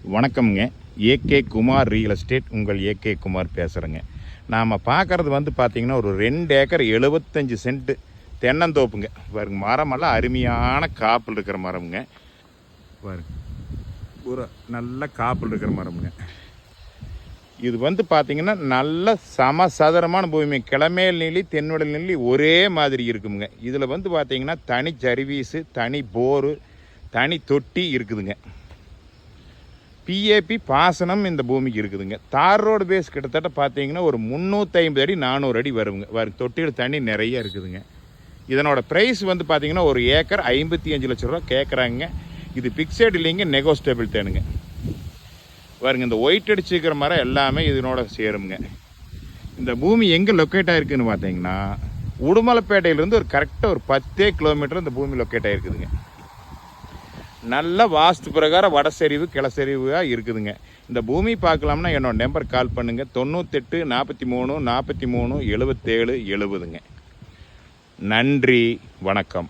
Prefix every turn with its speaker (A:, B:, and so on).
A: வணக்கம்ங்க. AK Kumar real estate, உங்கள் AK Kumar பேசுகிறேங்க. நாம் பார்க்குறது வந்து பார்த்திங்கன்னா ஒரு 2 ஏக்கர் 75 சென்ட்டு தென்னந்தோப்புங்க. பாருங்க, மரமெல்லாம் அருமையான காப்பில் இருக்கிற மரம்ங்க. பாருங்க, ஒரு நல்ல காப்பில் இருக்கிற மரம்ங்க. இது வந்து பார்த்திங்கன்னா நல்ல சமசதுரமான பூமி. கிழமேல் நெல்லி தென்வடல் நெல்லி ஒரே மாதிரி இருக்குங்க. இதில் வந்து பார்த்திங்கன்னா தனி சர்வீஸு, தனி போரு, தனி தொட்டி இருக்குதுங்க. பிஏபி பாசனம் இந்த பூமிக்கு இருக்குதுங்க. தார் ரோடு பேஸ் கிட்டத்தட்ட பார்த்தீங்கன்னா ஒரு 350 அடி 400 அடி வருங்க. தொட்டியில் தண்ணி நிறைய இருக்குதுங்க. இதனோட ப்ரைஸ் வந்து பார்த்தீங்கன்னா ஒரு ஏக்கர் 55 லட்ச ரூபா கேட்குறாங்க. இது பிக்சட் இல்லைங்க, நெகோஸ்டபிள் தேனுங்க. பாருங்க, இந்த ஒயிட் அடிச்சுக்கிற மரம் எல்லாமே இதனோட சேருங்க. இந்த பூமி எங்கே லொக்கேட் ஆகிருக்குன்னு பார்த்தீங்கன்னா உடுமலைப்பேட்டையிலேருந்து ஒரு கரெக்டாக ஒரு 10 கிலோமீட்டர் இந்த பூமி லொக்கேட் ஆகிருக்குதுங்க. நல்ல வாஸ்து பிரகாரம் வடசரிவு கிளசரிவாக இருக்குதுங்க. இந்த பூமி பார்க்கலாம்னா என்னோட நம்பர் கால் பண்ணுங்கள். 98 43 43 77 70ங்க. நன்றி, வணக்கம்.